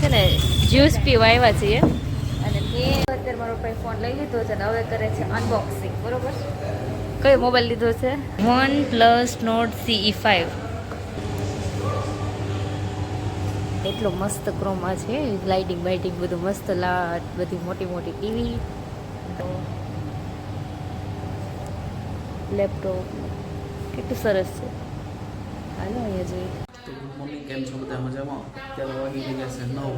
છે ને જ્યુસ પીવા આવ્યા છીએ અને મેં અત્યારે મારો ભાઈ ફોન લઈ લીધો છે અને હવે કરે છે અનબોક્સિંગ. બરોબર, કયો મોબાઈલ લીધો છે? OnePlus Nord CE5. એટલો મસ્ત ક્રોમા છે, લાઇટિંગ બાઇટિંગ બધું મસ્ત, લાટ બધી મોટી મોટી ટીવી, લેપટોપ કેટલું સરસ છે. હાલો અહીંયા જોઈએ. તો મમ્મી કેમ છો? બધા મજામાં? અત્યારે વાગી ગયા છે 9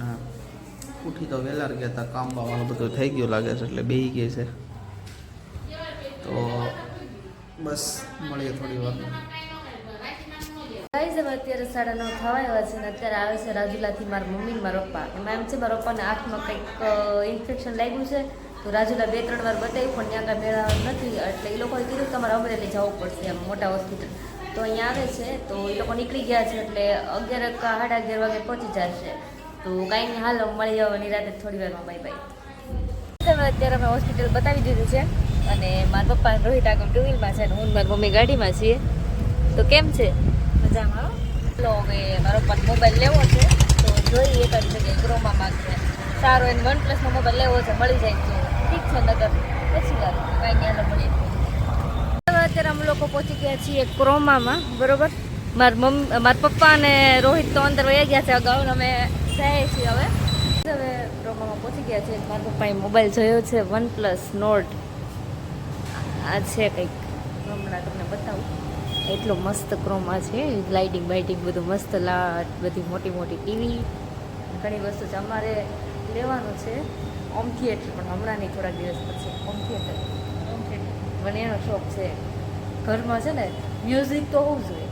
ના ઉઠી તો વહેલા ગયા હતા, કામ બાવાનું બધું થઈ ગયું લાગે છે એટલે બેસી ગઈ છે. તો બસ મળીએ થોડી વાર. ગાઈઝ હવે અત્યારે 9:30 થવા આવ્યા છે અને અત્યારે આવે છે રાજુલાથી મારા મમ્મી ને મારા પપ્પા. એમાં એમ છે મારા પપ્પાને આંખમાં કંઈક ઇન્ફેક્શન લાગ્યું છે તો રાજુલા 2-3 વાર બતાવ્યું પણ ત્યાં કાંઈ મેળા નથી એટલે એ લોકોએ કીધું કે તમારે અમરેલી જવું પડશે એમ મોટા હોસ્પિટલ. તો અહીંયા આવે છે તો એ લોકો નીકળી ગયા છે એટલે 11 કે 11:30 વાગે પહોંચી જશે. તો કાંઈ નહીં, હાલો મળી જવાની રાતે થોડી વારમાં. Bye bye. અત્યારે અમે હોસ્પિટલ બતાવી દીધું છે અને મારા પપ્પા રોહિત આગળ 2 વ્હીલમાં છે અને હું મારી મમ્મી ગાડીમાં છીએ. તો કેમ છે? મજામાં. ચલો હવે મારો પણ મોબાઈલ લેવો છે તો જોઈએ એક જ જગ્યાએ ક્રોમામાં છે સારો એને OnePlus નો મોબાઈલ લેવો છે, મળી જાય તો ઠીક છે, નગર પછી વાત કાંઈ નહીં. હાલો મળીએ. અત્યારે અમે લોકો પહોંચી ગયા છીએ ક્રોમામાં. બરોબર, મારા પપ્પા અને રોહિત તો અંદર વહી ગયા છે અગાઉ, અમે જઈએ છીએ હવે ક્રોમામાં પહોંચી ગયા છે. મારા પપ્પાએ મોબાઈલ જોયો છે OnePlus Nord. આ છે કંઈક, હમણાં તમને બતાવું. એટલો મસ્ત ક્રોમા છે, લાઇટિંગ બાઇટિંગ બધું મસ્ત, લાટ બધી મોટી મોટી ટીવી, ઘણી વસ્તુ છે. અમારે લેવાનું છે હોમ થિયેટર પણ હમણાં નહીં, થોડાક દિવસ પછી હોમ થિયેટર પણ એનો શોખ છે. ઘરમાં છે ને મ્યુઝિક તો હોવું જોઈએ.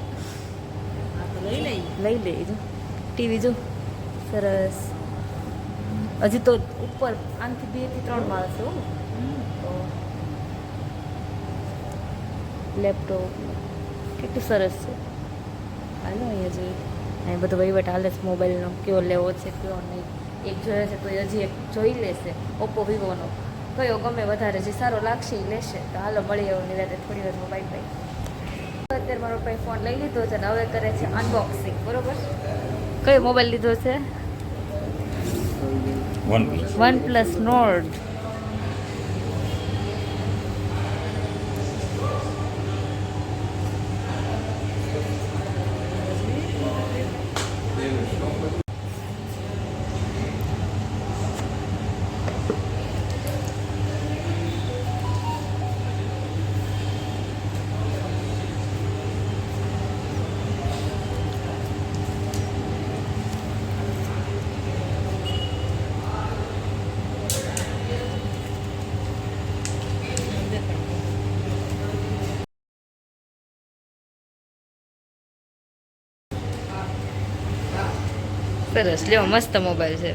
લઈ લઈ જો ટીવી જો સરસ. હજી તો ઉપર આમથી 2 થી 3 માળ છે. તો લેપટોપ કેટલું સરસ છે. હાલો અહીંયા જોઈએ. અહીં બધો વહીવટ હાલે છે મોબાઈલનો, કયો લેવો છે કયો નહીં. એક જોયો છે તો હજી એક જોઈ લેશે ઓપ્પો વિવોનો, કયો ગમે વધારે જે સારો લાગશે એ લેશે. તો હાલો મળી આવો નિરાતે થોડી વારમાં. Bye bye. અત્યારે મારો ભાઈ ફોન લઈ લીધો છે અને હવે કરે છે અનબોક્સિંગ. બરોબર, કયો મોબાઈલ લીધો છે? OnePlus Nord. સરસ, લ્યો મસ્ત મોબાઈલ છે.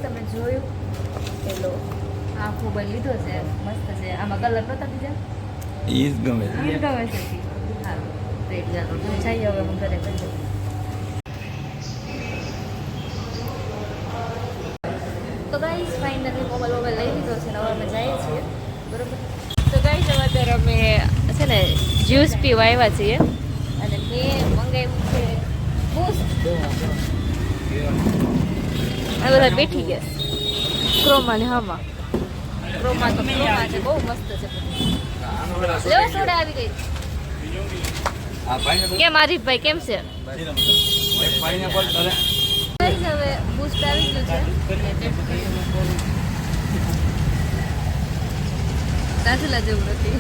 તમે જોયું પેલો આ મોબાઈલ લીધો છે, મસ્ત છે. આમાં કલર નહોતા બીજા, ઈ ગમે ગમે છે. હા રેડ જાતો તમે જઈએ હવે હું ઘરે કરી. તો ગાઈસ ફાઇનલી મોબાઈલ લઈ લીધો છે ને હવે અમે જઈએ છીએ. બરોબર, તો ગાઈસ હવે અત્યારે અમે છે ને જ્યુસ પીવા આવ્યા છીએ અને મેં મંગાવ્યું છે આ બધા બેઠી ગયા ક્રોમા ને. હામાં ક્રોમા તો ક્રોમા છે, બહુ મસ્ત છે. લેવો સોડા આવી ગઈ. કેમ આરીફભાઈ કેમ છે? હવે બૂસ્ટ આવી ગયું છે. રાજુલા જેવું નથી.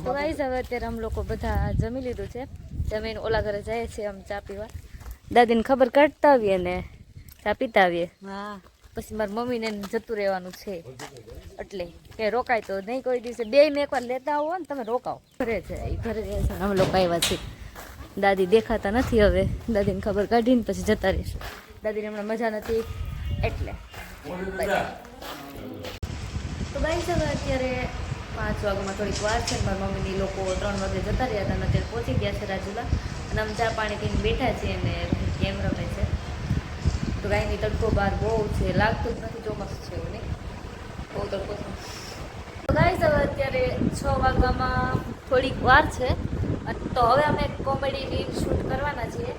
તો ગાઈસ હવે અત્યારે અમે લોકો બધા જમી લીધું છે. જમીને ઓલા ઘરે જઈએ છીએ આમ ચા પીવા. દાદીને ખબર કાઢતા આવીએ ને ચા પીતા આવીએ. હા, પછી મારી મમ્મીને જતું રહેવાનું છે એટલે કે રોકાય તો નહીં કોઈ દિવસે. 2 ને એકવાર લેતા આવો ને તમે રોકાવો. ઘરે છે એ ઘરે જાય છે. અમે લોકો આવ્યા છીએ. દાદી દેખાતા નથી, હવે દાદીને ખબર કાઢીને પછી જતા રહીશું. દાદીને હમણાં મજા નથી એટલે. તો બાઈ હવે અત્યારે 5 વાગ્યામાં થોડીક વાર છે. મારા મમ્મીની લોકો 3 વાગે જતા રહ્યા હતા અને અત્યારે પહોંચી ગયા છે રાજુલા. અને આમ ચા પાણી પીને બેઠા છીએ અને ગેમ રમે છે. તો ગાયની તડકો બહાર બહુ છે, લાગતું જ નથી ચોમાસું છે એવું નહીં, બહુ તડકો છે. તો ગાઈસ હવે અત્યારે 6 વાગ્યામાં થોડીક વાર છે તો હવે અમે કોમેડી રીલ શૂટ કરવાના છીએ.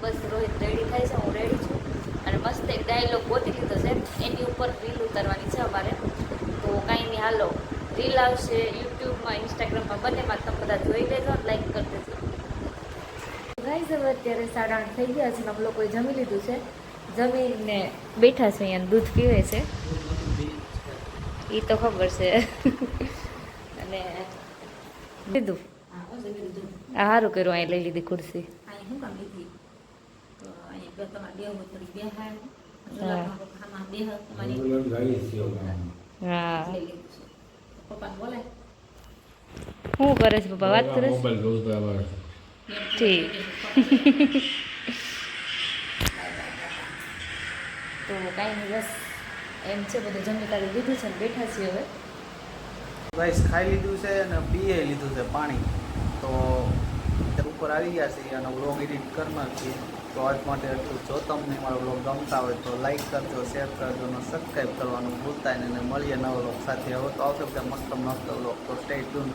બસ રોહિત રેડી થાય છે, હું રેડી છું અને મસ્ત એક ડાયલોગ ગોતી લીધો છે, એની ઉપર રીલ ઉતારવાની છે અમારે. તો કાંઈ નહીં, હાલો રીલ આવશે યુટ્યુબમાં, ઇન્સ્ટાગ્રામમાં, બંનેમાં. તમે બધા જોઈ લેજો, લાઈક કરી દેજો. ગાઈઝ હવે અત્યારે 8:30 થઈ ગયા છે ને અમે લોકોએ જમી લીધું છે. જમીને બેઠા છે, અહીંયા દૂધ પીવે છે એ તો ખબર છે. અને લીધું સારું કર્યું, અહીં લઈ લીધી ખુરશી. હા શું કરે છે પપ્પા? વાત કરે છે. ઠીક. તો કાંઈ નહીં, બસ એમ છે, બધું જમી કાઢી લીધું છે ને બેઠા છીએ હવે. ગાઈસ ખાઈ લીધું છે અને પીએ લીધું છે પાણી. તો ઉપર આવી ગયા છે અને વ્લોગ એડિટ કરી નાખીએ. તો આજ માટે એટલું. જો તમને મારો વ્લોગ ગમતા હોય તો લાઈક કરજો, શેર કરજો અને સબસ્ક્રાઈબ કરવાનું ભૂલતા નહીં. અને મળીએ નવો વ્લોગ સાથે. હવે તો આવશે બધા મસ્ત વ્લોગ. તો સ્ટે ટ્યુન.